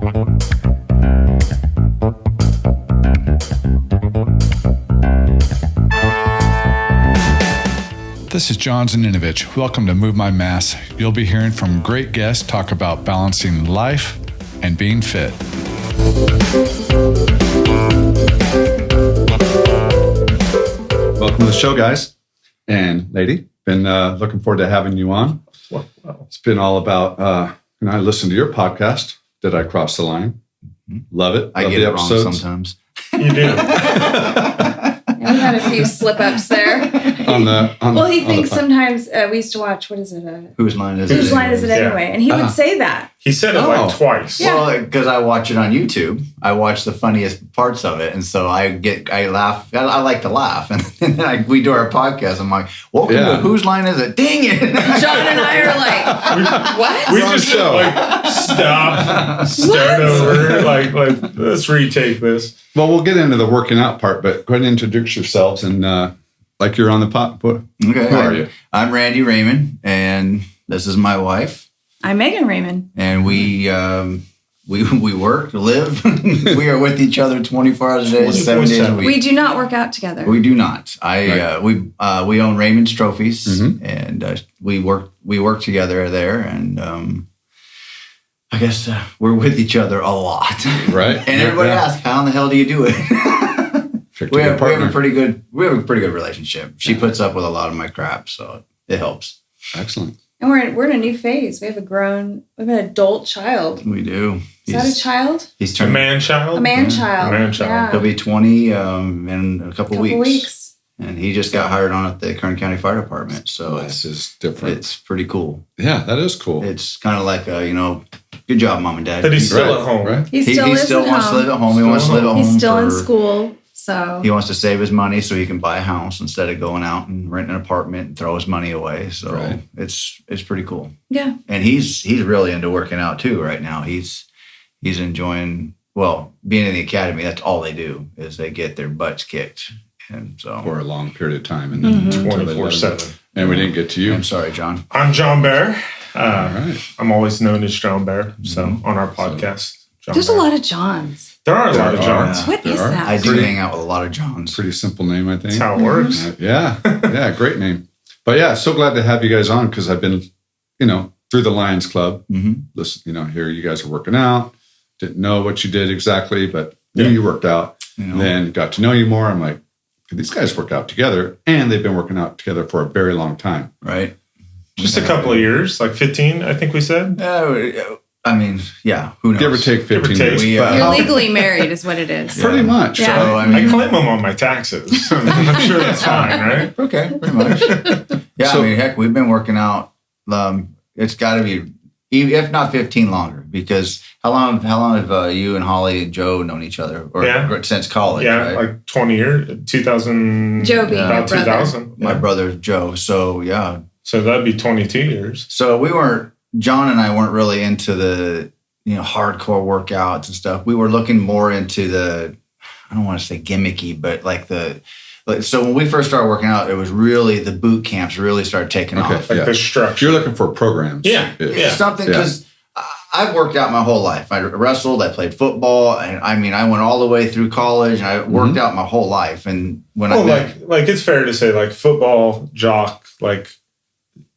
This is John Zaninovich. Welcome to Move My Mass. You'll be hearing from great guests talk about balancing life and being fit. Welcome to the show, guys and lady. Been looking forward to having you on. Wow. It's been all about, I listened to your podcast, Did I Cross the Line? Love it. I Love get the it wrong episodes. sometimes. You do. We had a few slip-ups there. Well, he thinks sometimes, we used to watch, what is it? Whose line is it? Whose line is it Yeah. anyway? And he would say that. He said it like twice. Yeah. Well, because I watch it on YouTube. I watch the funniest parts of it. And so I laugh. I like to laugh. And then we do our podcast. I'm like, welcome to Whose Line Is It? Dang it. John and I are like, what? We just stop, start over, like let's retake this. Well, we'll get into the working out part, but go ahead and introduce yourselves and like you're on the pot. Okay. Who are you? I'm Randy Raymond, and this is my wife. I'm Megan Raymond. And we work, live. We are with each other 24 hours a day, 7 days a week. We do not work out together. We do not. We own Raymond's Trophies, and we work together there, and I guess we're with each other a lot, Right? And everybody asks, "How in the hell do you do it?" we have a pretty good relationship. She puts up with a lot of my crap, so it helps. Excellent. And we're in a new phase. We have an adult child. We do. Is that a child? He's A turned man-child? A man-child. A man-child. Yeah. He'll be 20 in a couple weeks. weeks. And he just got hired on at the Kern County Fire Department. So This is different. it's pretty cool. Yeah, that is cool. It's kind of like, good job, Mom and Dad. But he's still at home. Right? He He still lives still at wants to live home. at home. He wants to live at home. He's still in for- school. So He wants to save his money so he can buy a house instead of going out and renting an apartment and throw his money away. So Right. it's pretty cool. yeah. And he's really into working out too right now. He's enjoying, being in the academy. That's all they do is they get their butts kicked. And so For a long period of time. And then until they let 24/7. it- And we didn't get to you. I'm sorry, John. I'm John Bear. All right. I'm always known as John Bear. So on our podcast, John There's Bear. a lot of Johns. There are a lot of There Johns. are. What is There are. that? I do Pretty- hang out with a lot of Johns. Pretty simple name, I think. That's how it works. Yeah. Yeah. Great name. But yeah, so glad to have you guys on because I've been, through the Lions Club. Listen, here you guys are working out. Didn't know what you did exactly, but knew you worked out. Then got to know you more. I'm like, these guys work out together, and they've been working out together for a very long time. Right? Just a couple of years, like 15, I think we said. Who knows? Give or take 15 take. years. We, You're legally married is what it is. Pretty much. Yeah. So, I I mean, claim them on my taxes. I'm sure that's fine, right? okay, pretty much. Yeah, So- heck, we've been working out. It's got to be, if not 15 longer, because how long have you and Holly and Joe known each other? Or since college, Yeah, right? like 20 years, 2000. Joe being your about brother. 2000. My Yeah. brother Joe. So yeah, So that'd be 22 years. so John and I weren't really into the hardcore workouts and stuff. We were looking more into I don't want to say gimmicky, but so when we first started working out, it was really the boot camps really started taking off. Like the structure. You're looking for programs. Yeah. It's something because I've worked out my whole life. I wrestled, I played football, and I went all the way through college. And I worked out my whole life. And when like it's fair to say like football jock, like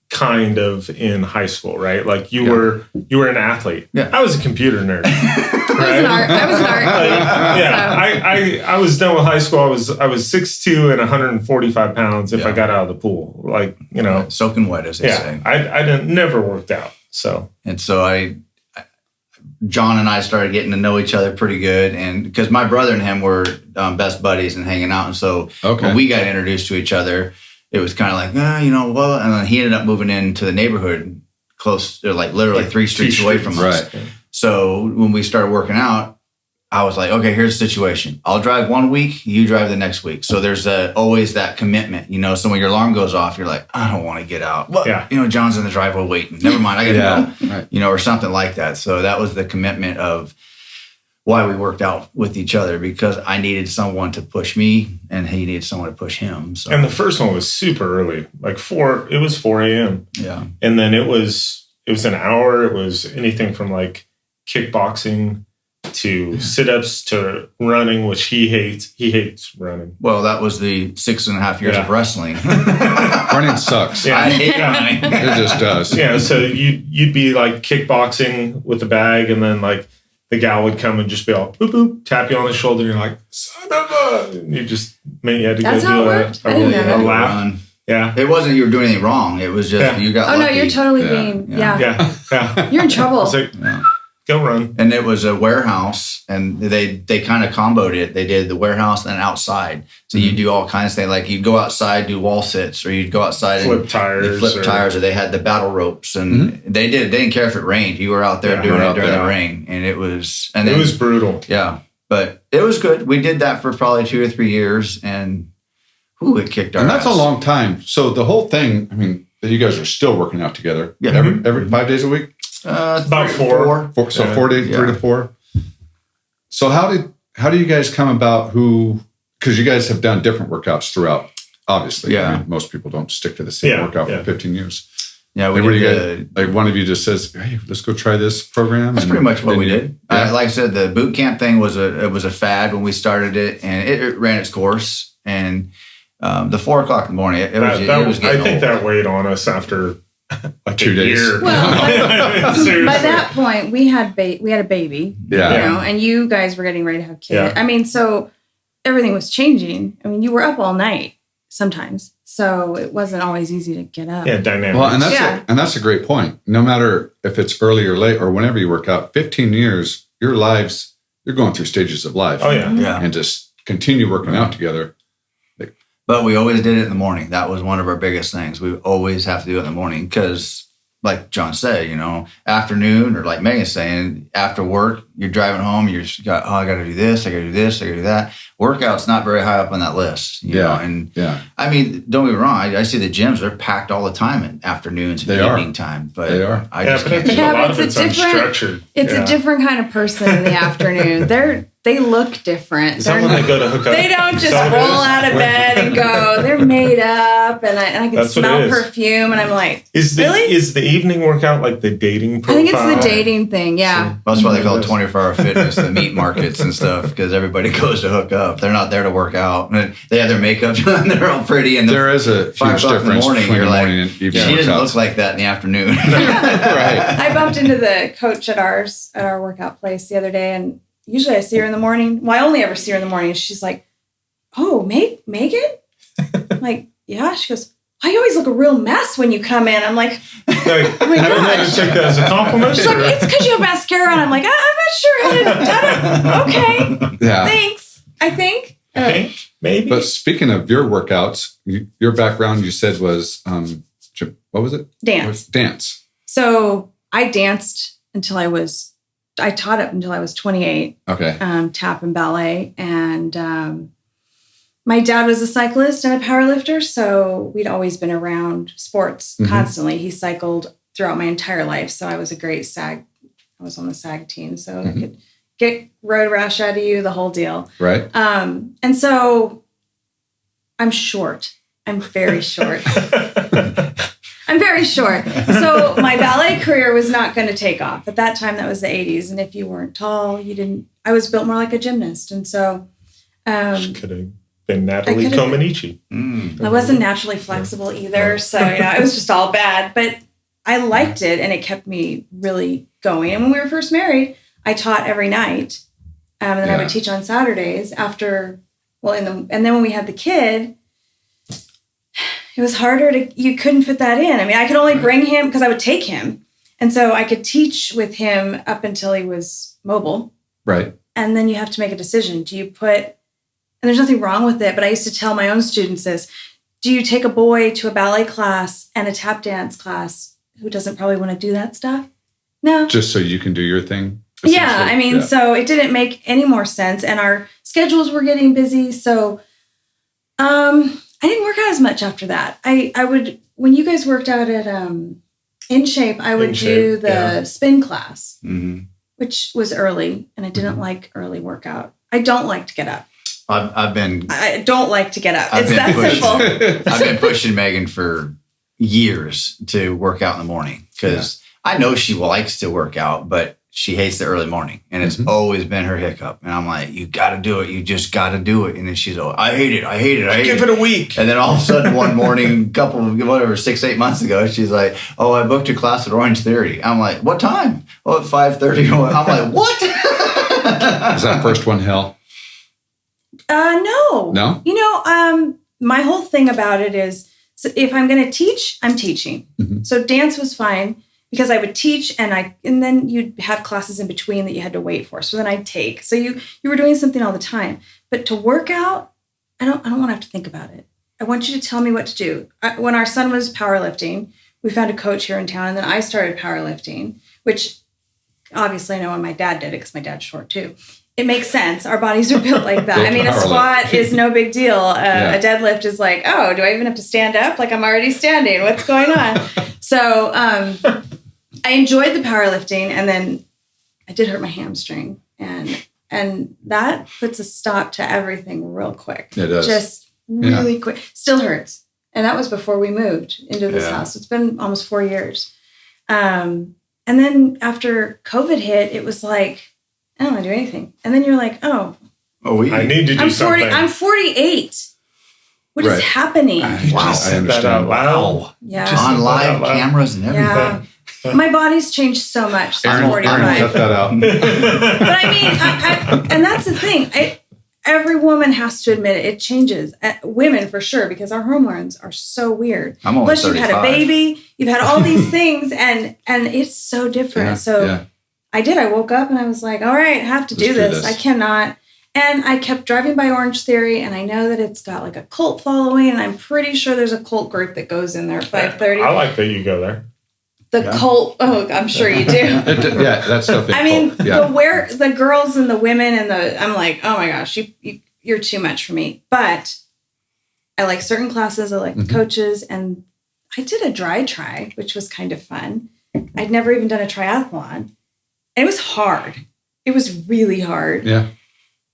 kind of in high school, right? Like you were an athlete. Yeah. I was a computer nerd. I was an art. Yeah, I was done with high school. I was 6'2" and 145 pounds if I got out of the pool. Like, soaking wet, as they say. I never worked out. So And so John and I started getting to know each other pretty good, and because my brother and him were best buddies and hanging out, and so when we got introduced to each other, it was kind of like, and then he ended up moving into the neighborhood close, like literally 3 streets away from us. Right. So when we started working out, I was like, okay, here's the situation. I'll drive 1 week, you drive the next week. So there's always that commitment, So when your alarm goes off, you're like, I don't want to get out. Well, John's in the driveway waiting. Never mind, I got to go. Right. Or something like that. So that was the commitment of why we worked out with each other, because I needed someone to push me and he needed someone to push him. So and the first one was super early, like 4 a.m. Yeah. And then it was an hour. It was anything from like kickboxing to sit-ups to running, which he hates. He hates running. Well, that was the 6.5 years of wrestling. Running sucks. Yeah. I hate running. It just does. Yeah, so you'd be like kickboxing with the bag, and then like the gal would come and just be all boop boop, tap you on the shoulder, and you're like, son of a, and you had to That's go how it do worked? I a didn't know that. lap. Run. Yeah. It wasn't you were doing anything wrong. It was just you got Oh lucky. no, you're totally Yeah. being yeah. Yeah. You're in trouble. It's like, Yeah. go run. And it was a warehouse, and they kind of comboed it. They did the warehouse and outside. So you do all kinds of things. Like you'd go outside, do wall sits, or you'd go outside Flip and tires. flip tires, or they had the battle ropes, and they didn't care if it rained. You were out there Yeah, doing we're it out during there. the rain, and it was brutal. yeah, but it was good. We did that for probably 2 or 3 years, and it kicked our And that's ass. a long time. So the whole thing, I mean, you guys are still working out together. Yeah. Every 5 days a week? About 3 4. 4, so Yeah. 4 days, Yeah. 3 to 4. So how do you guys come about because you guys have done different workouts throughout, obviously. Yeah. I mean, most people don't stick to the same Yeah, workout yeah. for 15 years. Yeah, Like, we what do you did. guys, like one of you just says, hey, let's go try this program. That's and pretty much what then we you- did. Yeah. Like I said, the boot camp thing was a fad when we started it, and it ran its course. And the 4 o'clock in the morning, it was I getting think old. that weighed on us after like 2 a days. year. Well, Seriously. By that point, we had a baby, Yeah. you know, and you guys were getting ready to have kids. Yeah. I mean, so everything was changing. I mean, you were up all night sometimes, so it wasn't always easy to get up. Yeah, dynamics. Well, and that's a great point. No matter if it's early or late or whenever you work out, 15 years, you're going through stages of life. Oh yeah. Yeah. And just continue working out together. But we always did it in the morning. That was one of our biggest things. We always have to do it in the morning because, like John said, afternoon, or like Megan's saying, after work, you're driving home, I got to do this, I got to do this, I got to do that. Workout's not very high up on that list. You know? And Yeah. I mean, don't get me wrong. I see the gyms, they're packed all the time in afternoons and They are. evening time. But They are. I Yeah, just but I can't think do a it. Yeah, lot but of it's it's a different- unstructured. It's Yeah. a different kind of person in the afternoon. They look different. Is that when they go to hook up? They don't Is just that roll what it is? out of bed and go. They're made up, and I can That's what smell it is. perfume, and I'm like, Is the Really? is the evening workout like the dating I profile? think it's the dating thing. Yeah. That's why they call it Yes. 24-hour fitness, the meat markets and stuff, because everybody goes to hook up. They're not there to work out. And they have their makeup done. They're all pretty. And There is a 5 huge o'clock in the difference morning, between you're the like, morning and she evening doesn't workouts. look like that in the afternoon. Right. I bumped into the coach at our workout place the other day, and usually I see her in the morning. Well, I only ever see her in the morning. She's like, "Oh, Megan?" I'm like, yeah. She goes, "I always look a real mess when you come in." I'm like, Like, Oh my I don't know gosh. to take that as a compliment. she's like, or- "It's because you have mascara on." I'm like, I'm not sure how to. Okay, Yeah. thanks. I think. I think maybe. But speaking of your workouts, your background you said was what was it? Dance. Dance. So I danced until I taught up until I was 28. Okay. Tap and ballet. And my dad was a cyclist and a powerlifter, so we'd always been around sports constantly. He cycled throughout my entire life, so I was a great SAG. I was on the SAG team, so I could get road rash out of you, the whole deal. Right. And so I'm short. I'm very short. I'm very short. So my ballet career was not going to take off. At that time, that was the 80s. And if you weren't tall, you didn't, I was built more like a gymnast. And so Could have been Natalie I could've- Comanici. I wasn't naturally flexible either. So, it was just all bad. But I liked it and it kept me really going. And when we were first married, I taught every night. And then I Yeah. would teach on Saturdays and then when we had the kid, it was harder you couldn't fit that in. I mean, I could only bring him because I would take him. And so I could teach with him up until he was mobile. Right. And then you have to make a decision. And there's nothing wrong with it, but I used to tell my own students this, do you take a boy to a ballet class and a tap dance class who doesn't probably want to do that stuff? No. Just so you can do your thing. Yeah, essentially? I mean, Yeah. so it didn't make any more sense, and our schedules were getting busy. So, I didn't work out as much after that. I would, when you guys worked out at In Shape, I would In do Shape, the yeah. spin class, Mhm. which was early, and I didn't like early workout. I don't like to get up. I've been I don't like to get up. I've It's been that pushed. simple. I've been pushing Megan for years to work out in the morning because I know she likes to work out, but she hates the early morning, and it's always been her hiccup. And I'm like, you got to do it. You just got to do it. And then she's like, I hate it. Give it a week. And then all of a sudden one morning, 6-8 months ago, she's like, oh, I booked a class at Orange Theory. I'm like, what time? Oh, at 5:30. I'm like, what? Is that first one hell? No. No? You know, my whole thing about it is, so if I'm going to teach, I'm teaching. Mm-hmm. So dance was fine because I would teach and then you'd have classes in between that you had to wait for. So then I'd take. So you were doing something all the time. But to work out, I don't want to have to think about it. I want you to tell me what to do. When our son was powerlifting, we found a coach here in town, and then I started powerlifting, which obviously I know when my dad did it because my dad's short too. It makes sense. Our bodies are built like that. I mean, a squat is no big deal. A deadlift is like, oh, do I even have to stand up? Like, I'm already standing. What's going on? So I enjoyed the powerlifting, and then I did hurt my hamstring, and that puts a stop to everything real quick. It does. Just really quick. Still hurts. And that was before we moved into this house. It's been almost 4 years. And then after COVID hit, it was like, I don't want to do anything. And then you're like, I need to do something. I'm 48. What is happening? Wow. I understand. Wow. Yeah. On live cameras and everything. Yeah. My body's changed so much since Aaron, 45. cut that out. But I mean, and that's the thing. Every woman has to admit it changes. Women for sure, because our hormones are so weird. I'm only Plus, 35. you've had a baby, you've had all these things, and it's so different. I did. I woke up and I was like, all right, I have to do this. I cannot. And I kept driving by Orange Theory, and I know that it's got like a cult following, and I'm pretty sure there's a cult group that goes in there at 5:30. I like that you go there. The cult. Oh, I'm sure you do. That's definitely. I mean, the girls and the women and I'm like, oh my gosh, you're too much for me. But I like certain classes. I like the coaches, and I did a dry try, which was kind of fun. I'd never even done a triathlon, and it was hard. It was really hard. Yeah.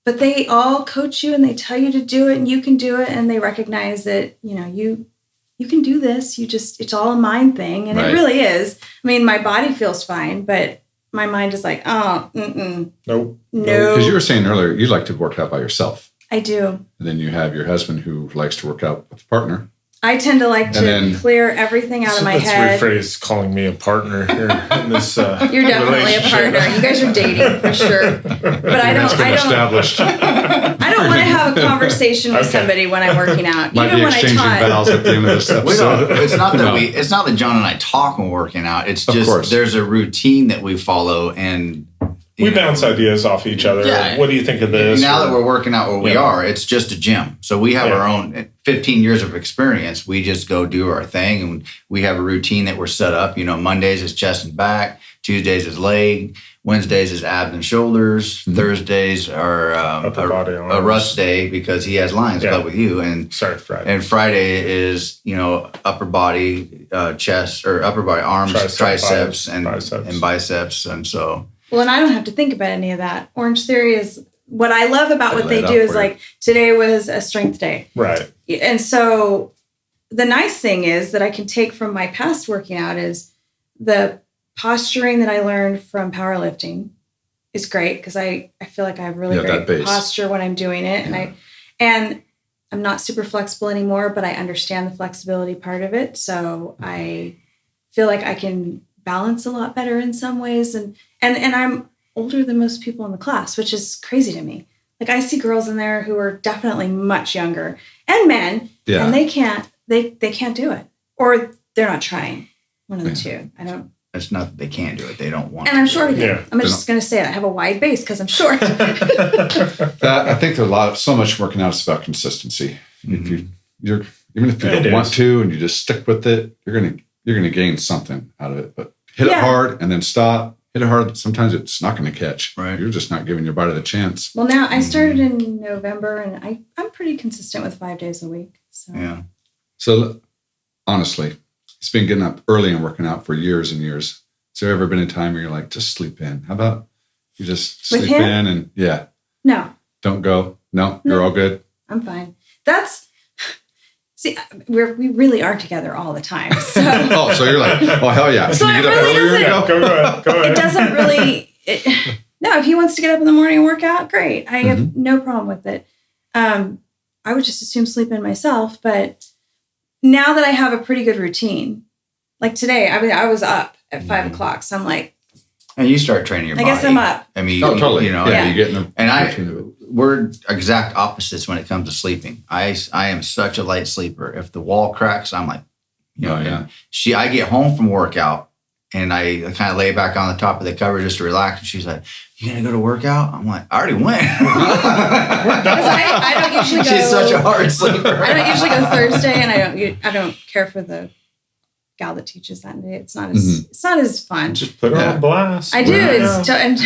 But they all coach you, and they tell you to do it, and you can do it, and they recognize that you can do this. It's all a mind thing. And it really is. I mean, my body feels fine, but my mind is like, oh, Nope. No. Because you were saying earlier, you like to work out by yourself. I do. And then you have your husband who likes to work out with a partner. I tend to like to clear everything out of my head. Let's rephrase calling me a partner here in this You're definitely a partner. You guys are dating for sure. But I don't established. I don't want to have a conversation with somebody when I'm working out. Might Even be when I exchanging taught. vows at the end of this episode. It's not that John and I talk when working out. It's just there's a routine that we follow, and we bounce ideas off each other. Yeah. What do you think of this? Now that we're working out where we are, it's just a gym. So we have our own 15 years of experience. We just go do our thing, and we have a routine that we're set up. Mondays is chest and back, Tuesdays is leg, Wednesdays is abs and shoulders, Thursdays are a Russ day because he has Lions Club with you, and Friday. And Friday is upper body, chest, or upper body, arms, triceps, and biceps, and so. Well, and I don't have to think about any of that. Orange Theory is what I love about what they do is like today was a strength day. Right. And so the nice thing is that I can take from my past working out is the posturing that I learned from powerlifting is great because I feel like I have really great posture when I'm doing it. And I'm not super flexible anymore, but I understand the flexibility part of it. So I feel like I can balance a lot better in some ways. And I'm older than most people in the class, which is crazy to me. Like I see girls in there who are definitely much younger and men, and they can't do it, or they're not trying. One of the two. I don't. It's not that they can't do it; they don't want. And I'm short again. I'm just going to say it. I have a wide base because I'm short. I think there's so much working out is about consistency. If you're even if you don't want to, and you just stick with it, you're gonna gain something out of it. But hit it hard and then stop. Hit it hard. Sometimes it's not going to catch. Right. You're just not giving your body the chance. Well, now I started in November, and I'm pretty consistent with 5 days a week. So. Yeah. So honestly, it's been getting up early and working out for years and years. Has there ever been a time where you're like, just sleep in? How about you just sleep in and No. Don't go. No, you're all good. I'm fine. See, we really are together all the time. So. So you're like, oh hell yeah! So Can you get up earlier and go? Go ahead. It doesn't really. no, if he wants to get up in the morning and work out, great. I have no problem with it. I would just assume sleep in myself. But now that I have a pretty good routine, like today, I was up at 5 o'clock. So I'm like, and you start training your body. I guess I'm up. I mean, totally. You know, You get in the routine of it. we're exact opposites when it comes to sleeping. I am such a light sleeper. If the wall cracks, I'm like, you know, I get home from workout and I kind of lay back on the top of the cover just to relax. And she's like, "You gonna go to workout?" I'm like, "I already went." I don't usually go. She's such a hard sleeper. I don't usually go Thursday, and I don't care for the gal that teaches that day. It's not as fun. Just put her on blast. I do. And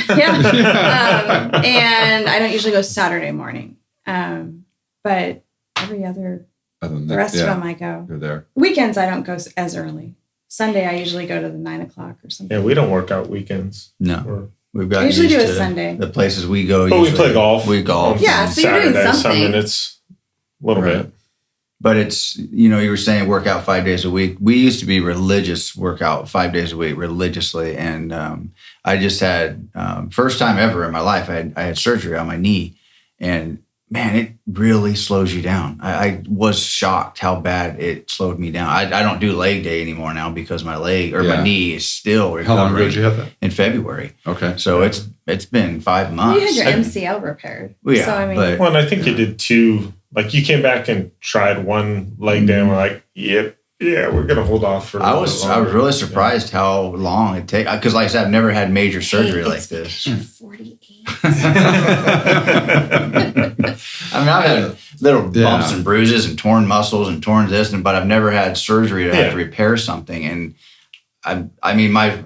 I don't usually go Saturday morning. But every other, the rest of them I go. You're there. Weekends I don't go as early. Sunday I usually go to the 9 o'clock or something. Yeah, we don't work out weekends. No. We've got I usually do used it to Sunday. The places we go. But we play golf. We golf. Yeah, so you're doing Saturday, something. Some minutes, a little bit. But it's, you know, you were saying work out 5 days a week. We used to be religious, work out 5 days a week religiously. And I just had, first time ever in my life, I had surgery on my knee. And man, it really slows you down. I was shocked how bad it slowed me down. I don't do leg day anymore now because my leg or my knee is still recovering. How long ago did you have that? In February. Okay. So it's been 5 months. You had your MCL repaired. Well, yeah, so, I mean, Well, and I think you did two. Like you came back and tried one leg day and we're like, yep, yeah, we're going to hold off for a I little was bit longer. really surprised how long it takes. Because like I said, I've never had major surgery like this. You're 48. I mean, I've had little bumps and bruises and torn muscles and torn this, but I've never had surgery to have to repair something. And I mean, my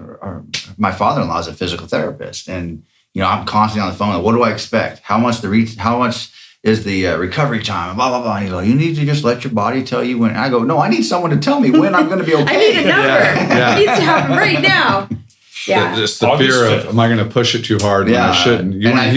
father-in-law is a physical therapist, and you know, I'm constantly on the phone. Like, what do I expect? How much is the recovery time? Blah blah blah. And he's like, you need to just let your body tell you when. And I go, no, I need someone to tell me when I'm going to be okay. I need a number. It needs to happen right now. Yeah. Just the fear of, am I going to push it too hard when I shouldn't? I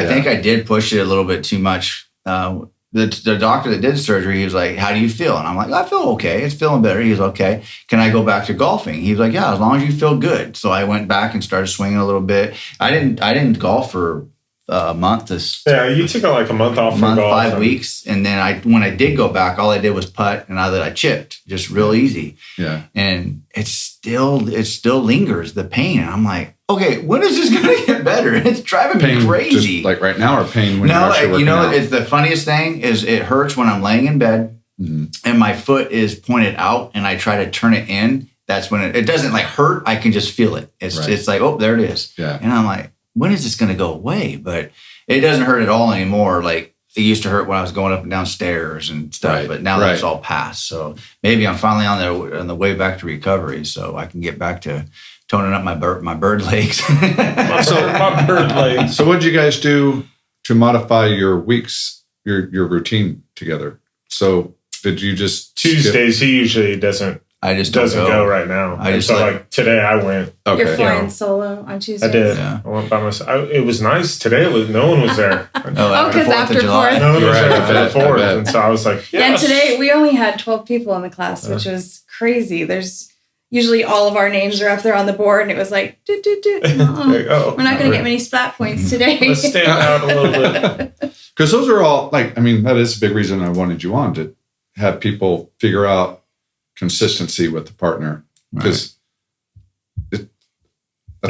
think I did push it a little bit too much. The doctor that did surgery, he was like, "How do you feel?" And I'm like, "I feel okay. It's feeling better." He was okay. "Can I go back to golfing?" He was like, "Yeah, as long as you feel good." So I went back and started swinging a little bit. I didn't golf for a month. You took like a month off from golf. 5 weeks, and then when I did go back, all I did was putt, and I chipped just real easy. Yeah, and it still lingers, the pain. And I'm like, okay, when is this going to get better? It's driving me crazy. Just like right now, or pain when you're actually working out? It's the funniest thing is it hurts when I'm laying in bed and my foot is pointed out and I try to turn it in. That's when it doesn't like hurt. I can just feel it. It's like, oh, there it is. Yeah. And I'm like, when is this going to go away? But it doesn't hurt at all anymore. Like it used to hurt when I was going up and down stairs and stuff, but now that's all past. So maybe I'm finally on the way back to recovery, so I can get back to toning up my bird legs. my bird legs. So what did you guys do to modify your weeks, your routine together? So did you just Tuesdays? He usually doesn't. I just doesn't go right now. Like today, I went. Okay. You're flying solo on Tuesday. I did. Yeah. I went by myself. It was nice today. No one was there. Because after 4th. No one was there after 4th, and so I was like, yeah. And today we only had 12 people in the class, which was crazy. There's usually all of our names are up there on the board, and it was like, we're not going to get many splat points today. Let's stand out a little bit. Because those are all that is a big reason I wanted you on, to have people figure out consistency with the partner, because that's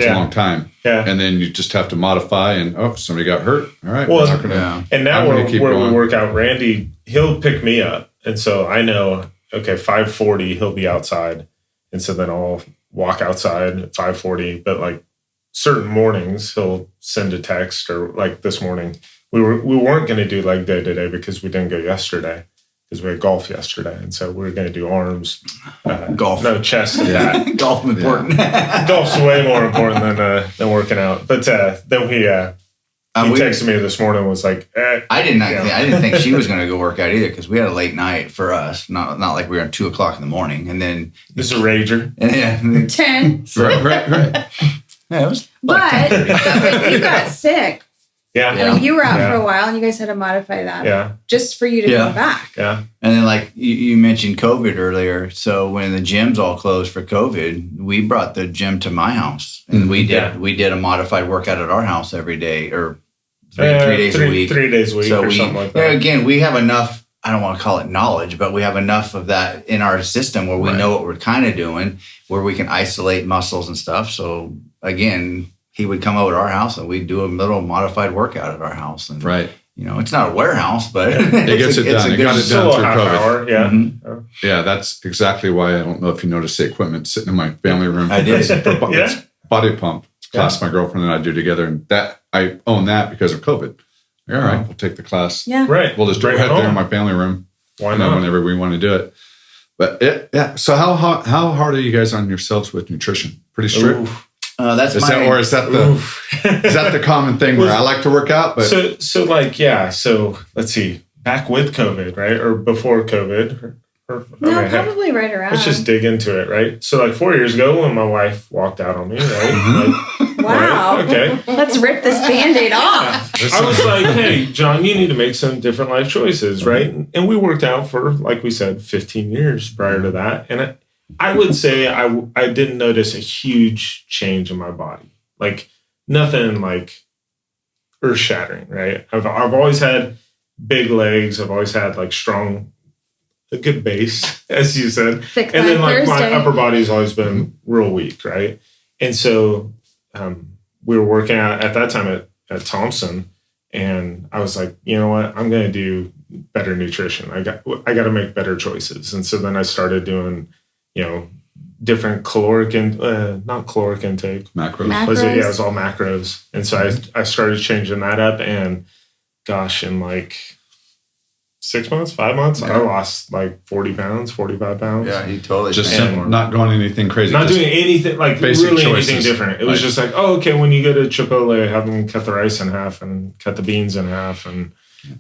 a long time. Yeah. And then you just have to modify and, somebody got hurt. All right. Well, and now where we work out, Randy, he'll pick me up. And so I know, okay, 5:40, he'll be outside. And so then I'll walk outside at 5:40. But like certain mornings, he'll send a text, or like this morning, we weren't going to do leg day today because we didn't go yesterday, because we had golf yesterday. And so we were going to do arms, golf, no chest. Yeah. Golf important. Golf's way more important than working out. But then he texted me this morning and was like, I didn't think she was going to go work out either, because we had a late night for us. Not like we were at 2:00 in the morning. And then this is a rager. And 10. Right. Yeah, it was but you got sick Yeah. I mean, you were out for a while and you guys had to modify that just for you to come back. Yeah. And then like you mentioned COVID earlier. So when the gyms all closed for COVID, we brought the gym to my house and we did a modified workout at our house every day or three days a week. 3 days a week or something like that. Again, we have enough, I don't want to call it knowledge, but we have enough of that in our system where we know what we're kind of doing, where we can isolate muscles and stuff. So again, he would come over to our house and we'd do a little modified workout at our house. And, it's not a warehouse, but it gets it done. It got it done through COVID. Yeah. Mm-hmm. Yeah, that's exactly why I don't know if you noticed the equipment sitting in my family room. I did. It's body pump. It's a class my girlfriend and I do together. And that I own that because of COVID. All right, we'll take the class. Yeah. Right. We'll just do it right there in my family room. Why not? Whenever we want to do it. But So how hard are you guys on yourselves with nutrition? Pretty strict? Ooh. Is that the common thing where I like to work out? But so let's see, back with COVID, right? Or before COVID? Probably right around. Let's just dig into it, right? So like 4 years ago when my wife walked out on me, right? Wow. Right? Okay. Let's rip this Band-Aid off. I was like, hey, John, you need to make some different life choices, right? And we worked out for, like we said, 15 years prior to that. And I would say I didn't notice a huge change in my body. Like nothing like earth shattering, right? I've always had big legs. I've always had like a good base, as you said. Thick and then like Thursday. my upper body's always been real weak, right? And so we were working out at that time at Thompson, and I was like, you know what? I'm going to do better nutrition. I got to make better choices. And so then I started doing, different caloric and not caloric intake. Macros. It was all macros. And so I started changing that up, and gosh, in like 5 months, I lost like 40 pounds, 45 pounds. Yeah, he totally just not going anything crazy. Not doing anything like really choices. Anything different. It was just like, when you go to Chipotle, have them cut the rice in half and cut the beans in half. And,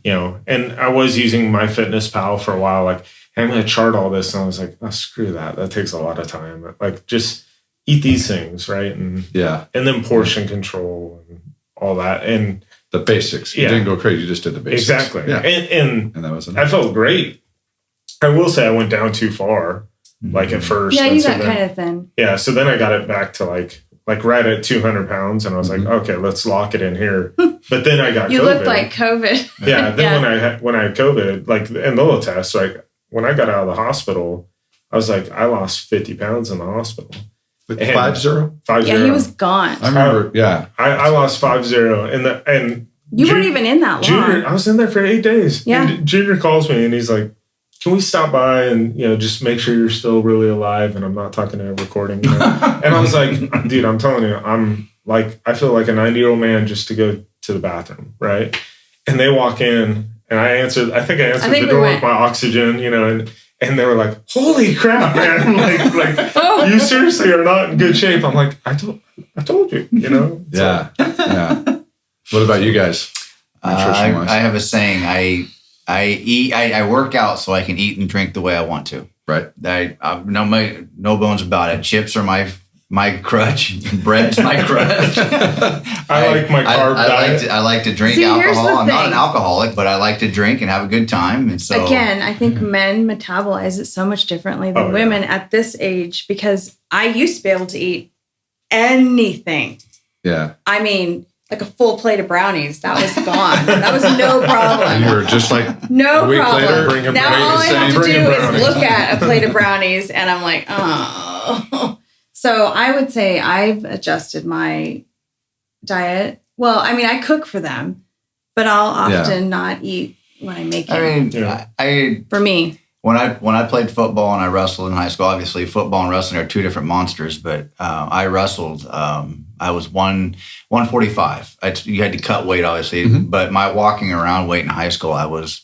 and I was using MyFitnessPal for a while. Like, hey, I'm going to chart all this. And I was like, oh, screw that. That takes a lot of time. Like, just eat these things, right? And then portion control and all that. And the basics. You didn't go crazy. You just did the basics. Exactly. Yeah. And that was enough. I felt great. I will say I went down too far, like at first. Yeah, you got kind of thin. Yeah. So then I got it back to like right at 200 pounds. And I was like, okay, let's lock it in here. But then I got you COVID. looked like COVID. Yeah. Then when I had COVID, like, and they'll attest, like when I got out of the hospital, I was like, I lost 50 pounds in the hospital. 5-0? 5-0. Yeah, he was gone. I remember, I lost 5-0. And you weren't even in that long. I was in there for 8 days. Yeah. And Junior calls me and he's like, can we stop by and, just make sure you're still really alive and I'm not talking to a recording. And I was like, dude, I'm telling you, I feel like a 90-year-old man just to go to the bathroom, right? And they walk in and I answered the door with my oxygen, and they were like, holy crap, man. like you seriously are not in good shape. I'm like, I told you, Yeah. What about you guys? I have a saying. I work out so I can eat and drink the way I want to. Right. No bones about it. Chips are my crutch. Bread's my crutch. I like my carb diet. I like to drink alcohol. I'm not an alcoholic, but I like to drink and have a good time. And so again, I think men metabolize it so much differently than women at this age, because I used to be able to eat anything. Yeah. I mean, like a full plate of brownies. That was gone. That was no problem. And you were just like no a week problem. Later, now all I have to do is look at a plate of brownies and I'm like, oh. So I would say I've adjusted my diet. Well, I mean, I cook for them, but I'll often not eat when I make it. For me. When I played football and I wrestled in high school, obviously football and wrestling are two different monsters, but I wrestled. I was 145. You had to cut weight, obviously, but my walking around weight in high school, I was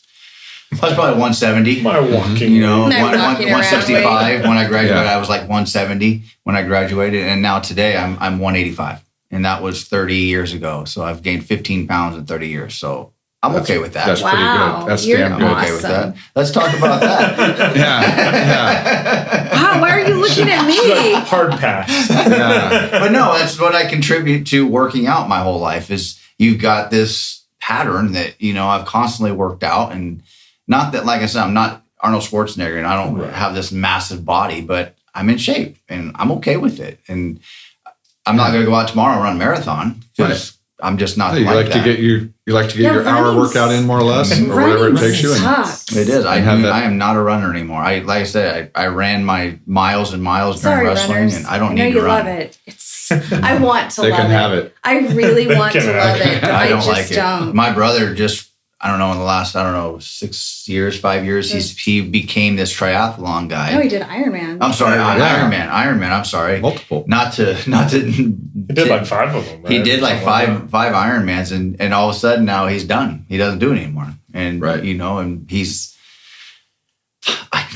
probably 170. My walking, 165 when I graduated. I was like 170 when I graduated, and now today I'm 185, and that was 30 years ago. So I've gained 15 pounds in 30 years. So I'm okay with that. That's pretty good. That's damn good. Awesome. Okay with that. Let's talk about that. Yeah. Wow, why are you looking at me? Hard pass. Yeah. But no, that's what I contribute to working out my whole life is you've got this pattern that, I've constantly worked out. And not that, like I said, I'm not Arnold Schwarzenegger and I don't have this massive body, but I'm in shape and I'm okay with it. And I'm not going to go out tomorrow and run a marathon because I'm just not you like that. You like to get your hour workout in more or less, or whatever it takes you. It is. I am not a runner anymore. Like I said, I ran my miles and miles during wrestling, runners. And I don't need to run. I know you love it. I want to love it. They can have it. I really want to love it, but I don't like it. My brother just, I don't know, in the last, 6 years, 5 years, he became this triathlon guy. No, he did Ironman. I'm sorry, Ironman. I'm sorry. Multiple. Not to. He did like 5 of them. Right? He did like five Ironmans, and all of a sudden now he's done. He doesn't do it anymore, and and he's.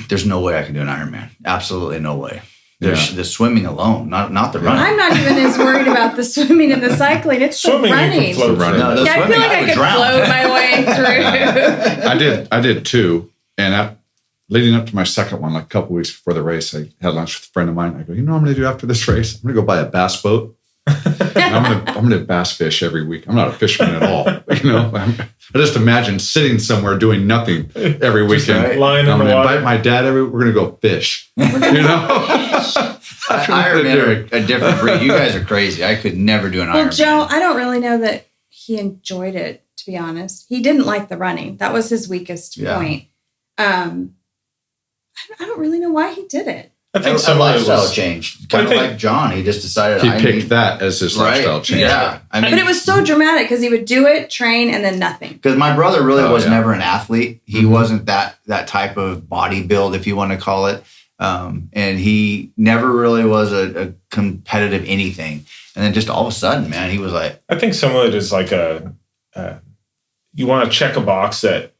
There's no way I can do an Ironman. Absolutely no way. The swimming alone, not the running. I'm not even as worried about the swimming and the cycling. It's the running. I feel like I could float my way through. I did too, and leading up to my second one, like a couple weeks before the race, I had lunch with a friend of mine. I go, what I'm going to do after this race? I'm going to go buy a bass boat. And I'm going to bass fish every week. I'm not a fisherman at all. I just imagine sitting somewhere doing nothing every weekend. Lying in I'm the going to water. invite my dad we're going to go fish. Ironmen are a different breed. You guys are crazy. I could never do an Ironman. Well, Joe, I don't really know that he enjoyed it, to be honest. He didn't like the running. That was his weakest point. I don't really know why he did it. I think some lifestyle change. Kind of like John. He just decided he picked that as his lifestyle change. Yeah. But it was so dramatic because he would do it, train, and then nothing. Because my brother really was never an athlete. He wasn't that type of body build, if you want to call it. And he never really was a competitive anything. And then just all of a sudden, man, he was like... I think some of it is like you want to check a box that...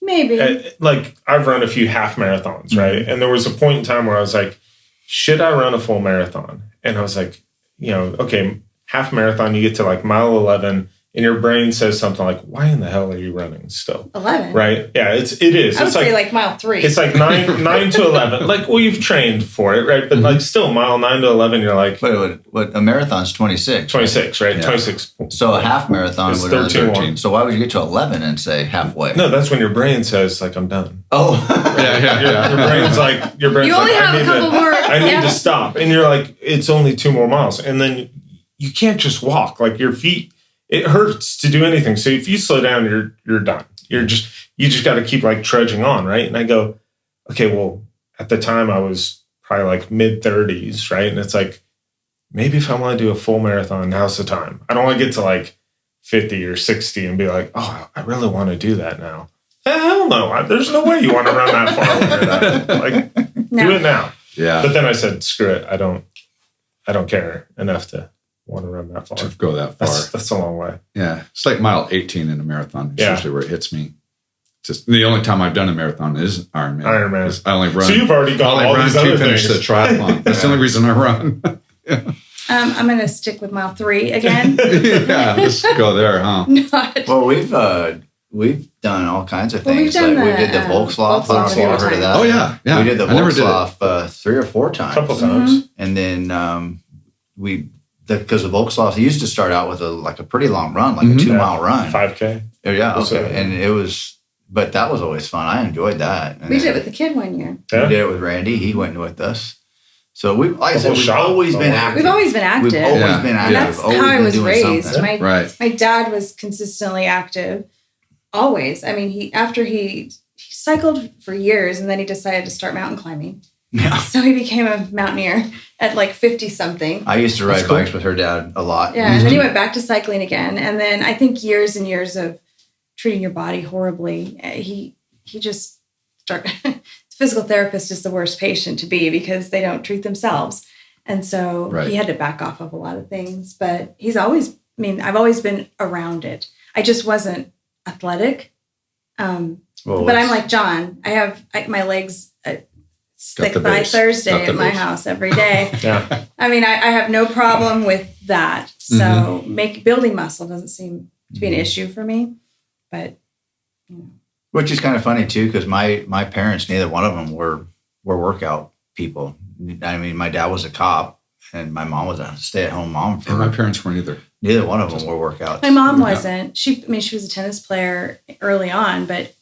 Maybe. Like, I've run a few half marathons, right? And there was a point in time where I was like, should I run a full marathon? And I was like, okay, half marathon, you get to like mile 11, and your brain says something like, why in the hell are you running still? 11. Right? Yeah, it is. I would say like mile 3. It's like 9 to 11. Like, well, you've trained for it, right? But like still mile 9 to 11, you're like... Wait, what a marathon's 26. 26, right? Yeah. 26. So a half marathon would be 13. So why would you get to 11 and say halfway? No, that's when your brain says, like, I'm done. Oh. Your brain's like... You only have a couple more. I need to stop. And you're like, it's only 2 more miles. And then you can't just walk. Like, your feet... It hurts to do anything. So if you slow down, you're done. You just got to keep like trudging on, right? And I go, okay, well, at the time I was probably like mid-30s, right? And it's like, maybe if I want to do a full marathon, now's the time. I don't want to get to like 50 or 60 and be like, oh, I really want to do that now. Hell no. There's no way you want to run that far. Like, do it now. Yeah. But then I said, screw it. I don't care enough to want to run that far. To go that far. That's a long way. Yeah. It's like mile 18 in a marathon. It's usually where it hits me. Just the only time I've done a marathon is Ironman. I only run. So you've already gone all these other things. To finish the triathlon. That's the only reason I run. I'm going to stick with mile 3 again. Yeah, let's go there, huh? Well, we've done all kinds of things. We did the Volkswagen. I don't know if you ever heard of that. Oh yeah. We did the Volkswagen 3 or 4 times. A couple times. And then because the Volkswagen used to start out with a pretty long run, like a 2-mile run. 5K. Yeah, okay. And it was, but that was always fun. I enjoyed that. And we did it with the kid one year. We did it with Randy. He went with us. So we've always been active. We've always been active. We've always been active. And that's how I was raised. Right. My dad was consistently active. Always. I mean, he cycled for years and then he decided to start mountain climbing. Yeah. So he became a mountaineer at like 50 something. I used to ride bikes with her dad a lot. Yeah. And then he went back to cycling again. And then I think years and years of treating your body horribly, he just started. Physical therapist is the worst patient to be because they don't treat themselves. And so he had to back off of a lot of things. But I've always been around it. I just wasn't athletic. But I'm like John. I have my legs thick by Thursday at my house every day. Yeah. I mean, I have no problem with that. So building muscle doesn't seem to be an issue for me. But, Which is kind of funny, too, because my parents, neither one of them were workout people. I mean, my dad was a cop, and my mom was a stay-at-home mom. And my parents weren't either. Neither one of them were workouts. My mom wasn't. She was a tennis player early on, but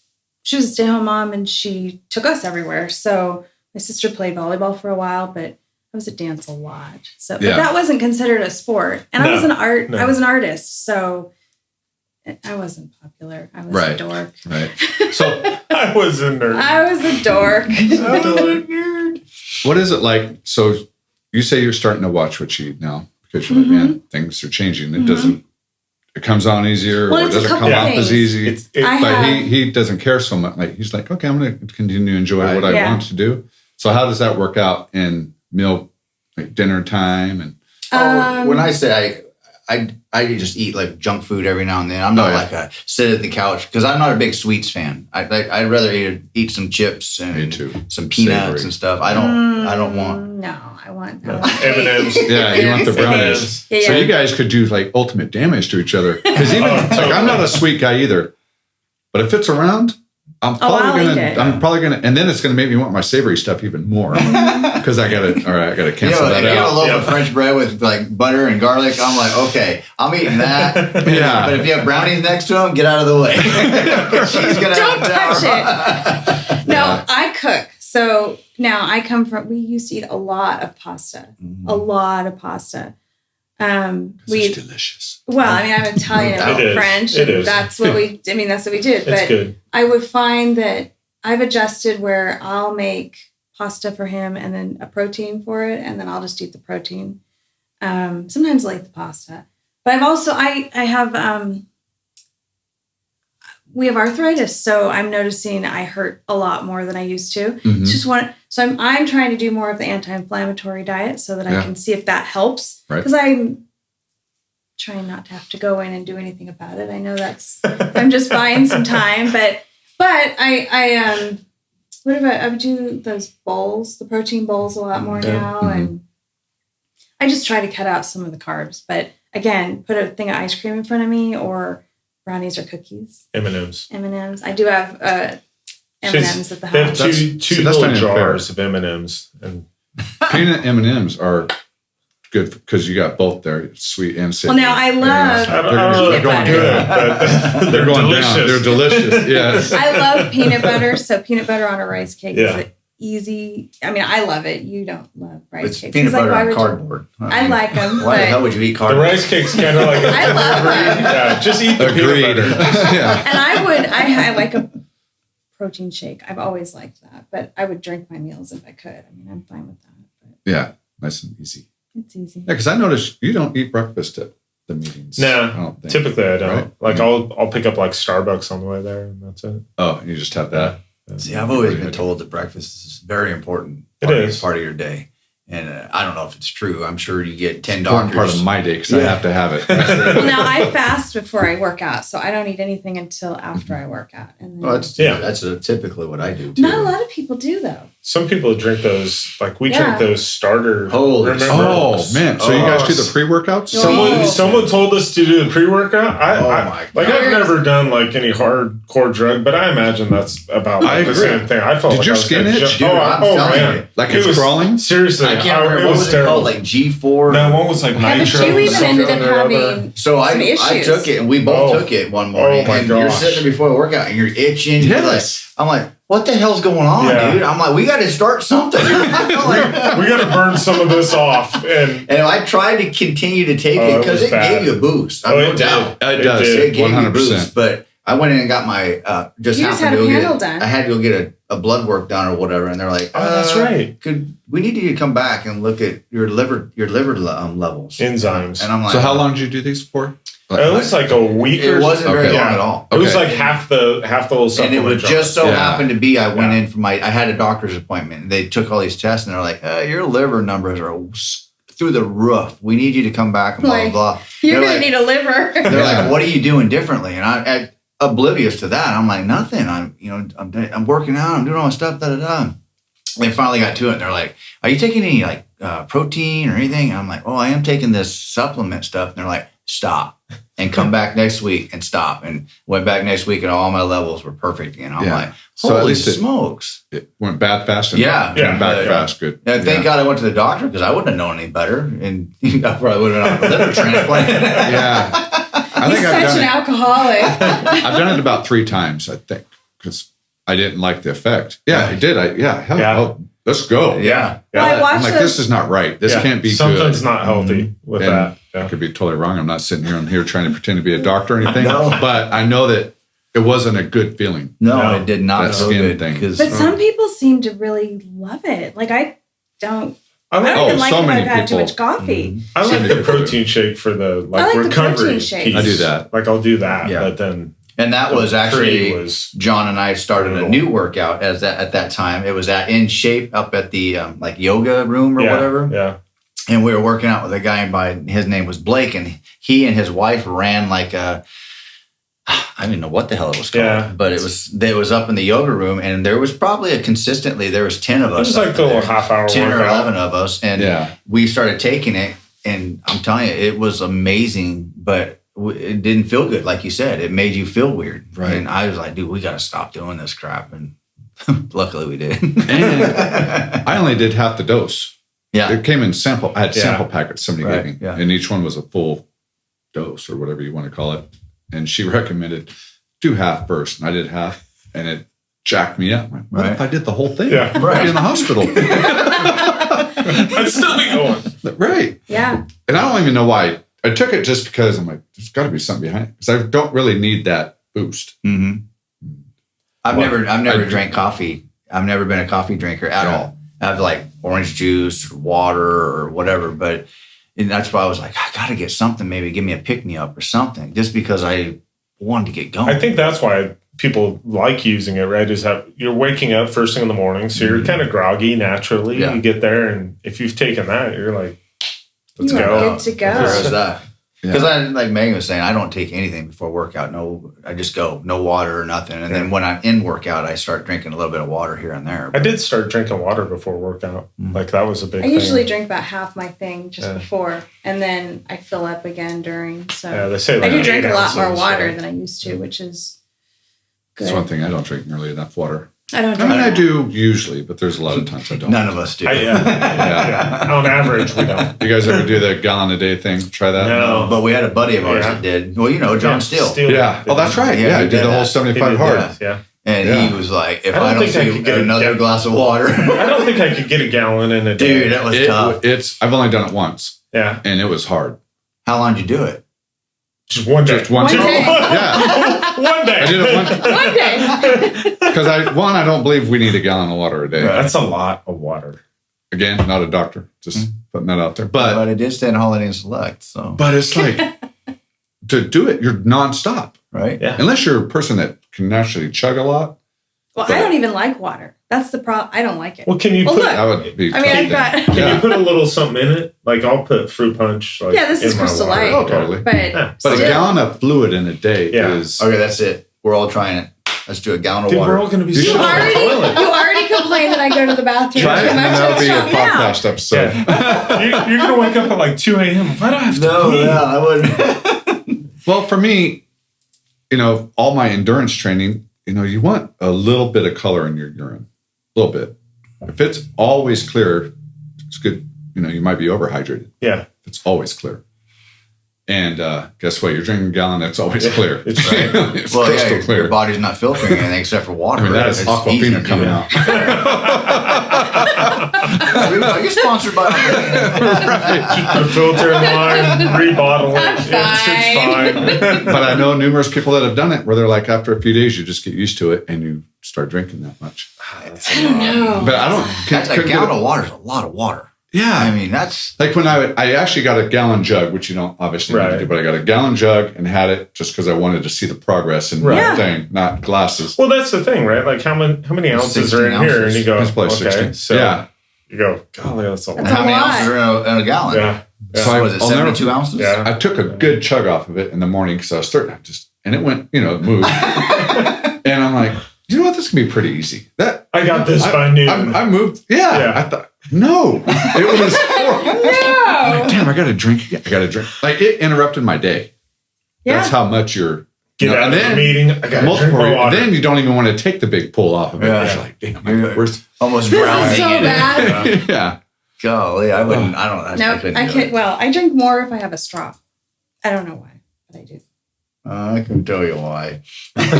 she was a stay-at-home mom and she took us everywhere. So my sister played volleyball for a while, but I was at dance a lot. So but that wasn't considered a sport. And I was I was an artist, so I wasn't popular. I was a dork. Right. So I was a nerd. I was a dork. What is it like? So you say you're starting to watch what you eat now because you're like, man, things are changing. It doesn't. It comes on easier, or it doesn't come off as easy. But he doesn't care so much. Like he's like, okay, I'm going to continue to enjoy what I want to do. So how does that work out in meal, like dinner time? And when I say I just eat like junk food every now and then. I'm not like a sit at the couch because I'm not a big sweets fan. I'd rather eat some chips and some peanuts and stuff. I don't want. No, I want M&Ms. Yeah, you want the brownies. So you guys could do like ultimate damage to each other. Because even like I'm not a sweet guy either, but if it's around, I'm probably gonna, and then it's gonna make me want my savory stuff even more because I gotta cancel that out. You know, a loaf of French bread with like butter and garlic. I'm like, okay, I'm eating that. But if you have brownies next to them, get out of the way. She's gonna don't touch it. No, I cook. So now we used to eat a lot of pasta. A lot of pasta. It's delicious. Well, I mean, I'm Italian, I'm French, and that's what we did. But good. I would find that I've adjusted where I'll make pasta for him and then a protein for it, and then I'll just eat the protein. Sometimes I like the pasta, but I've also we have arthritis, so I'm noticing I hurt a lot more than I used to. It's just so I'm trying to do more of the anti-inflammatory diet so that I can see if that helps. Because I'm trying not to have to go in and do anything about it. I know I'm just buying some time, but I would do those bowls, the protein bowls a lot more now, and I just try to cut out some of the carbs. But again, put a thing of ice cream in front of me or brownies or cookies. M&Ms. I do have M&Ms at the house. They have two little jars of M&Ms. And peanut M&Ms are good because you got both there, sweet and savory. Well, now I love they're going good, but they're going delicious. Down. They're delicious. Yes. I love peanut butter. So peanut butter on a rice cake is easy. I mean, I love it. You don't love rice cakes. Peanut butter on cardboard. I like them. Why the hell would you eat cardboard? The rice cake's kind of like a I love them. Yeah, just eat the peanut butter. And I like a protein shake. I've always liked that, but I would drink my meals if I could. I mean, I'm fine with that. But yeah, nice and easy. It's easy. Yeah, because I noticed you don't eat breakfast at the meetings. No, typically I don't. Right? Like I'll pick up like Starbucks on the way there, and that's it. Oh, you just have that. See, I've always been told that breakfast is very important. Part of your day. And I don't know if it's true. I'm sure you get 10 doctors. Part of my day because I have to have it. Well, now I fast before I work out, so I don't eat anything until after I work out. And then, that's typically what I do too. Not a lot of people do though. Some people drink those, like we drink those starter. Oh man! So you guys do the pre-workouts? Someone told us to do the pre-workout. I've never done like any hardcore drug, but I imagine that's about the same thing. I felt Did your skin itch? Man, like it's crawling. Seriously, I can't remember what was it called, like G4. No, one was like nitro. But you even ended up having some issues. I took it, and we both took it one morning. Oh my and gosh. you're sitting there before the workout, and you're itching. Yes. I'm like, what the hell's going on, dude? I'm like, we got to start something. We got to burn some of this off. And I tried to continue to take it because it gave you a boost. It does. It gave you a boost. But I went in and got my I had to go get a blood work done or whatever, and they're like, "Oh, that's right. We need you to come back and look at your liver levels, enzymes." And I'm like, so how long did you do these for? It was like a week. It wasn't very long at all. It was like half the little supplement. And it would just so happen to be I went in for I had a doctor's appointment, and they took all these tests, and they're like, your liver numbers are through the roof. We need you to come back and blah blah blah. You're gonna need a liver. They're like, what are you doing differently? And I oblivious to that. I'm like, nothing. I'm working out. I'm doing all my stuff. Da da da. They finally got to it, and they're like, "Are you taking any like protein or anything?" And I'm like, "Oh, I am taking this supplement stuff." And they're like, "Stop." and come back next week and stop. And went back next week and all my levels were perfect again. I'm like, so holy at least smokes. It went bad fast and Yeah. came back fast. Good. And thank God I went to the doctor because I wouldn't have known any better. And I probably would have been on a liver transplant. Yeah. I He's such an alcoholic. I've done it about 3 times, I think, because I didn't like the effect. Yeah, it did. Oh, let's go. Yeah. Well, I'm like, this is not right. This can't be Something's good. not healthy with And that. I could be totally wrong. I'm not sitting here trying to pretend to be a doctor or anything. No. But I know that it wasn't a good feeling. No, it did not That feel skin good. thing. But some people seem to really love it. Like I don't even like so if many I've had too people. much coffee. I like the protein shake for the I like the recovery protein shake. piece. I do that. Like I'll do that, Yeah. but then And that was actually John and I started a brutal. new workout at that time. It was at In Shape up at the like yoga room or whatever. Yeah. And we were working out with a guy by his name was Blake, and he and his wife ran like a I didn't know what the hell it was called, but it was up in the yoga room, and there was probably there was 10 of us. It was like the little half-hour 10 or workout. 11 of us, and we started taking it, and I'm telling you, it was amazing, but it didn't feel good, like you said. It made you feel weird, right? And I was like, dude, we got to stop doing this crap, and luckily we did. And I only did half the dose. Yeah, it came in sample. I had sample packets somebody gave me, yeah. and each one was a full dose or whatever you want to call it. And she recommended do half first, and I did half, and it jacked me up. What if I did the whole thing? Yeah, I'd be in the hospital. I'd still be going. Right. Yeah. And I don't even know why. I took it just because I'm like, there's got to be something behind it, because I don't really need that boost. Mm-hmm. I've never drank coffee. I've never been a coffee drinker at all. I have like orange juice or water or whatever, but that's why I was like, I got to get something, maybe give me a pick-me-up or something, just because I wanted to get going. I think that's why people like using it, right? Is that you're waking up first thing in the morning, so you're kind of groggy naturally. Yeah. You get there, and if you've taken that, you're like, let's You are go. good to go. There's that. Because like Megan was saying, I don't take anything before workout. No, I just go. No water or nothing. And then when I'm in workout, I start drinking a little bit of water here and there. I did start drinking water before workout. Like that was a big thing. I usually drink about half my thing just before, and then I fill up again during. So they say I do like drink 8 a lot more ounces, water than I used to, which is good. That's one thing. I don't drink nearly enough water. I don't I drink mean, I that. do usually, but there's a lot of times I don't. None of us do. Yeah. On average, we don't. You guys ever do the gallon a day thing? Try that? No. But we had a buddy of ours that did. Well, John Steele. Yeah. Oh, that's right. Yeah, he did the whole 75 hard. Yeah. And he was like, if I don't think I see could get another glass of water. I don't think I could get a gallon in a day. Dude, that was tough. I've only done it once. Yeah. And it was hard. How long did you do it? Just one day. Just one One day. day. Yeah. One day. I did it once. One day. Because I don't believe we need a gallon of water a day. That's a lot of water. Again, not a doctor. Just putting that out there. But it did stay in Holiday Inn Select. So. But it's like, to do it, you're nonstop. Right? Yeah. Unless you're a person that can actually chug a lot. Well, I don't even like water. That's the problem. I don't like it. Well, can you Well, put? look. That would be I mean, I've tough got. then. Can you put a little something in it? Like I'll put fruit punch. Like, Yeah, this is in my Crystal water. Light. Oh, totally. But Yeah. But a still, gallon of fluid in a day is... Okay, that's it. We're all trying it. Let's do a gallon of Dude, water. we're all going to be You so should. you already complain that I go to the bathroom. Try it, too and then much. that'll be a Shut me out. podcast episode. Yeah. You're going to wake up at like 2 a.m. Why do I have to pee? I wouldn't. Well, for me, all my endurance training, you want a little bit of color in your urine. A little bit. If it's always clear, it's good. You might be overhydrated. Yeah. If it's always clear. And guess what? You're drinking a gallon that's always clear. It's right. It's Well, crystal clear. your body's not filtering anything except for water. I mean, that is It's easy to Aquafina do coming that. out. You're sponsored by Just put a filter in mine, rebottle it. I'm It's fine. But I know numerous people that have done it where they're like, after a few days, you just get used to it and you start drinking that much. I don't know. But I don't. That's a gallon of water is a lot of water. Yeah. I mean, that's Like when I actually got a gallon jug, which you don't obviously need to do, but I got a gallon jug and had it just because I wanted to see the progress in Right. the thing, not glasses. Well, that's the thing, right? Like how many ounces are in 16 here? And you go, It's probably 16. So Yeah. you go, golly, that's a lot. That's how many lot. ounces are in a gallon? Yeah. So What is it, I'll never- 72 ounces? Yeah. I took a good chug off of it in the morning because I was starting to and it went, it moved. And I'm like, you know what? This can be pretty easy. I got this by noon. I moved. Yeah. I thought, no. It was horrible. No. Damn, I got to drink. I got to drink. Like it interrupted my day. that's how much you're. Get out of the meeting. I got multiple. Then you don't even want to take the big pull off of it. Yeah. You're like, damn, where's almost drowning so in bad. it. Yeah. Golly, I wouldn't. I don't. No, I can't. Well, I drink more if I have a straw. I don't know why, but I do. I can tell you why. That's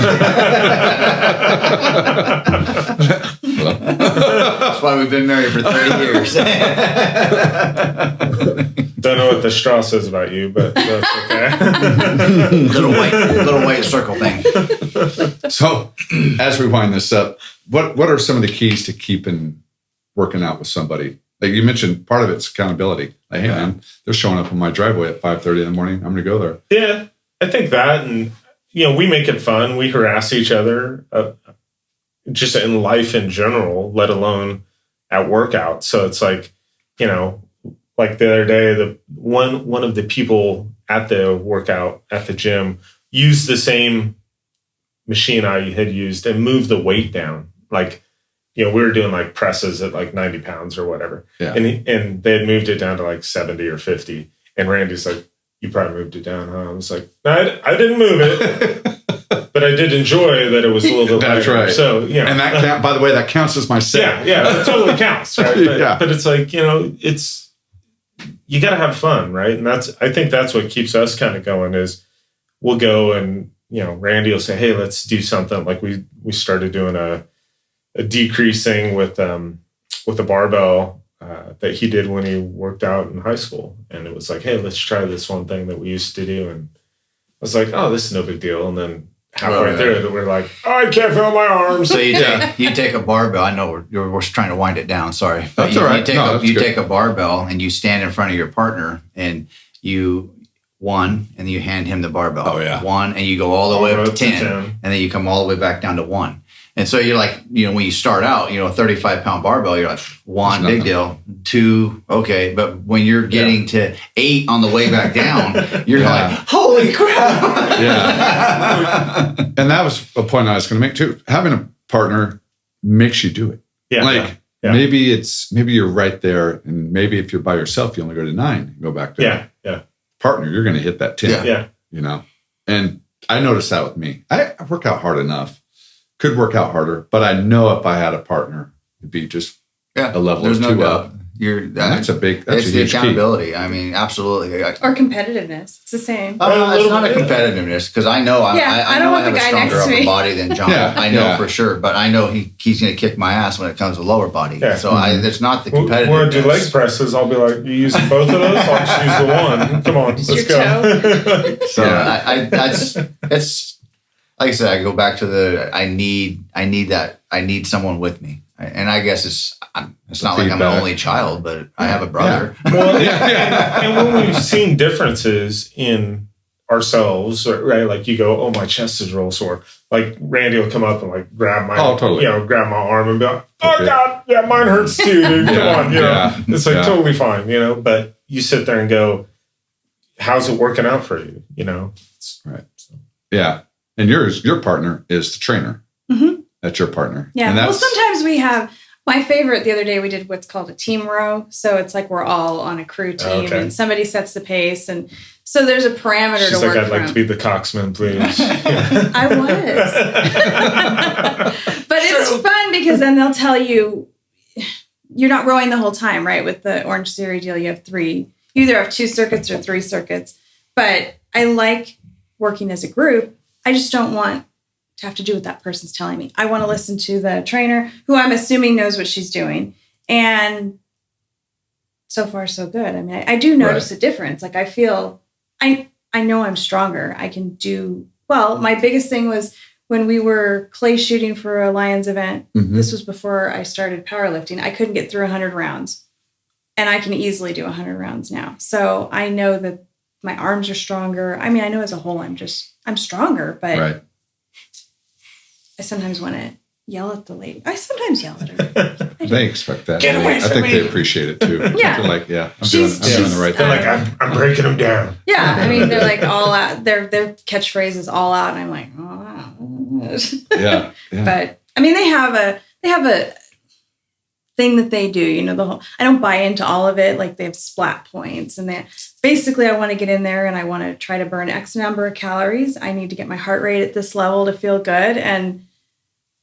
why we've been married for 30 years. Don't know what the straw says about you, but that's okay. little white circle thing. So, as we wind this up, what are some of the keys to keeping working out with somebody? Like you mentioned, part of it's accountability. Like, hey man, they're showing up on my driveway at 5:30 in the morning. I'm going to go there. Yeah, I think that, and we make it fun. We harass each other, just in life in general, let alone at workout. So it's like, like the other day, the one of the people at the workout at the gym used the same machine I had used and moved the weight down. Like, we were doing like presses at like 90 pounds or whatever. Yeah. And they had moved it down to like 70 or 50. And Randy's like, you probably moved it down, huh? I was like, no, I didn't move it, but I did enjoy that it was a little bit That's lighter. right. So, and that by the way, that counts as my set. Yeah, it totally counts, right? But, but it's like, it's, you got to have fun, right? And I think that's what keeps us kind of going is we'll go and, Randy will say, hey, let's do something. Like we started doing a decreasing with a barbell that he did when he worked out in high school. And it was like, hey, let's try this one thing that we used to do. And I was like, oh, this is no big deal. And then halfway through it, we're like, oh, I can't feel my arms. So you take a barbell. I know we're trying to wind it down. Sorry. That's all right. You take a barbell and you stand in front of your partner and you and you hand him the barbell. Oh, yeah. 1, and you go all the way up to 10, and then you come all the way back down to 1. And so you're like, when you start out, a 35-pound barbell, you're like, 1, big deal. 2, okay. But when you're getting to 8 on the way back down, you're like, holy crap. Yeah. And that was a point I was going to make too. Having a partner makes you do it. Yeah. Maybe you're right there. And maybe if you're by yourself, you only go to 9 and go back to 9. Yeah. Partner, you're going to hit that 10. Yeah. And I noticed that with me. I work out hard enough. Could work out harder, but I know if I had a partner, it'd be just a level or 2 up. That's a huge the accountability. Key. I mean, absolutely. Or competitiveness. It's the same. It's not a competitiveness because I know I know I have a stronger upper body than John. I know for sure, but I know he's going to kick my ass when it comes to lower body. Yeah. So it's not the competitiveness. When I do leg presses, I'll be like, you using both of those? I'll just use the one. Come on, let's go. So it's like I said, I go back to I need someone with me. And I guess it's not like I'm an only child, but I have a brother. Yeah. Well, and when we've seen differences in ourselves, right? Like you go, oh, my chest is real sore. Like Randy will come up and like grab my, grab my arm and be like, oh God, yeah, mine hurts too, dude. Come on, it's like totally fine, But you sit there and go, how's it working out for you? Right. So. Yeah, and your partner is the trainer. Mm-hmm. That's your partner. Yeah. Well, sometimes we have, my favorite the other day, we did what's called a team row. So it's like we're all on a crew team and somebody sets the pace. And so there's a parameter to work I'd like to be the coxman, please. I was. But it's fun because then they'll tell you, you're not rowing the whole time, right? With the Orange Theory deal, you have 3. You either have 2 circuits or 3 circuits. But I like working as a group. I just don't want to have to do what that person's telling me. I want to listen to the trainer who I'm assuming knows what she's doing. And so far, so good. I mean, I do notice a difference. Like I feel, I know I'm stronger. I can do, well, my biggest thing was when we were clay shooting for a Lions event. Mm-hmm. This was before I started powerlifting. I couldn't get through 100 rounds. And I can easily do 100 rounds now. So I know that my arms are stronger. I mean, I know as a whole, I'm stronger, but I sometimes want to yell at the lady. I sometimes yell at her. They expect that. Get away from me. I think they appreciate it too. Yeah. They're like, I'm doing the right thing. They're like, I'm breaking them down. Yeah. I mean, they're like all out. Their catchphrase is all out. And I'm like, oh, wow. Yeah. But I mean, they have a thing that they do. You know, the whole, I don't buy into all of it. Like they have splat points and basically I want to get in there and I want to try to burn X number of calories. I need to get my heart rate at this level to feel good. And,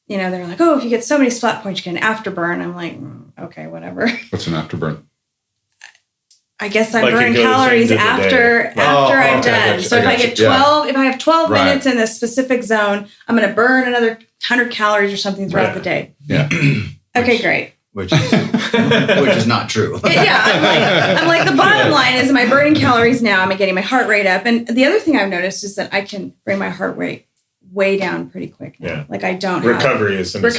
you know, they're like, oh, if you get so many splat points, you get an afterburn. I'm like, okay, whatever. What's an afterburn? I guess I'm burning calories after I'm done. So if I get 12, if I have 12 minutes in a specific zone, I'm going to burn another 100 calories or something throughout the day. Yeah. Okay, great. Which is not true. I'm like, the bottom line is, am I burning calories now? Am I getting my heart rate up? And the other thing I've noticed is that I can bring my heart rate way down pretty quick now. Yeah. Like I don't recovery is super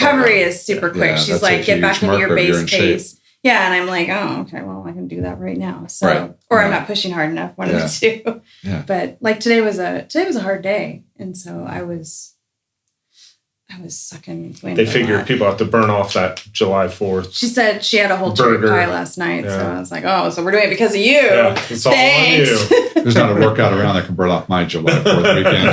quick. Yeah, she's like, get back into your base pace. Yeah, and I'm like, oh, okay, well, I can do that right now. So, or I'm not pushing hard enough. One of the two. Yeah. But like today was a hard day, and so I was sucking. They figure people have to burn off that July 4th. She said she had a whole cherry pie last night, so I was like, oh, so we're doing it because of you. Yeah, it's all on you. There's not a workout around that can burn off my July 4th weekend.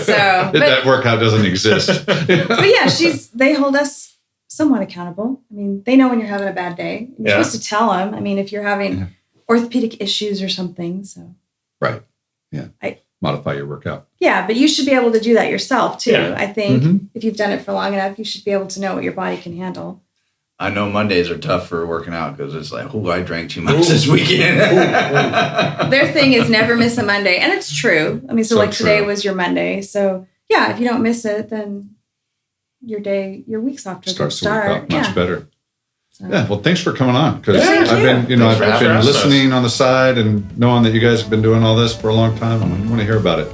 That workout doesn't exist. But yeah, they hold us somewhat accountable. I mean, they know when you're having a bad day. You're supposed to tell them. I mean, if you're having orthopedic issues or something, so. Right. Yeah. Modify your workout. Yeah, but you should be able to do that yourself too. Yeah. I think if you've done it for long enough, you should be able to know what your body can handle. I know Mondays are tough for working out because it's like, I drank too much this weekend. Their thing is never miss a Monday. And it's true. I mean, so like today was your Monday. So yeah, if you don't miss it, then your week's off to a good start. Much better. So. Yeah, well, thanks for coming on because I've been listening on the side and knowing that you guys have been doing all this for a long time. I want to hear about it.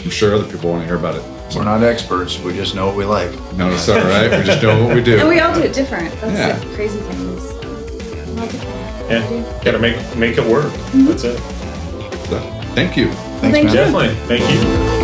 I'm sure other people want to hear about it. We're not experts. We just know what we like. No, it's all right. We just know what we do. And we all do it different. That's the crazy thing is. Got to make it work. That's it. So, thank you. Thank you. Definitely. Thank you.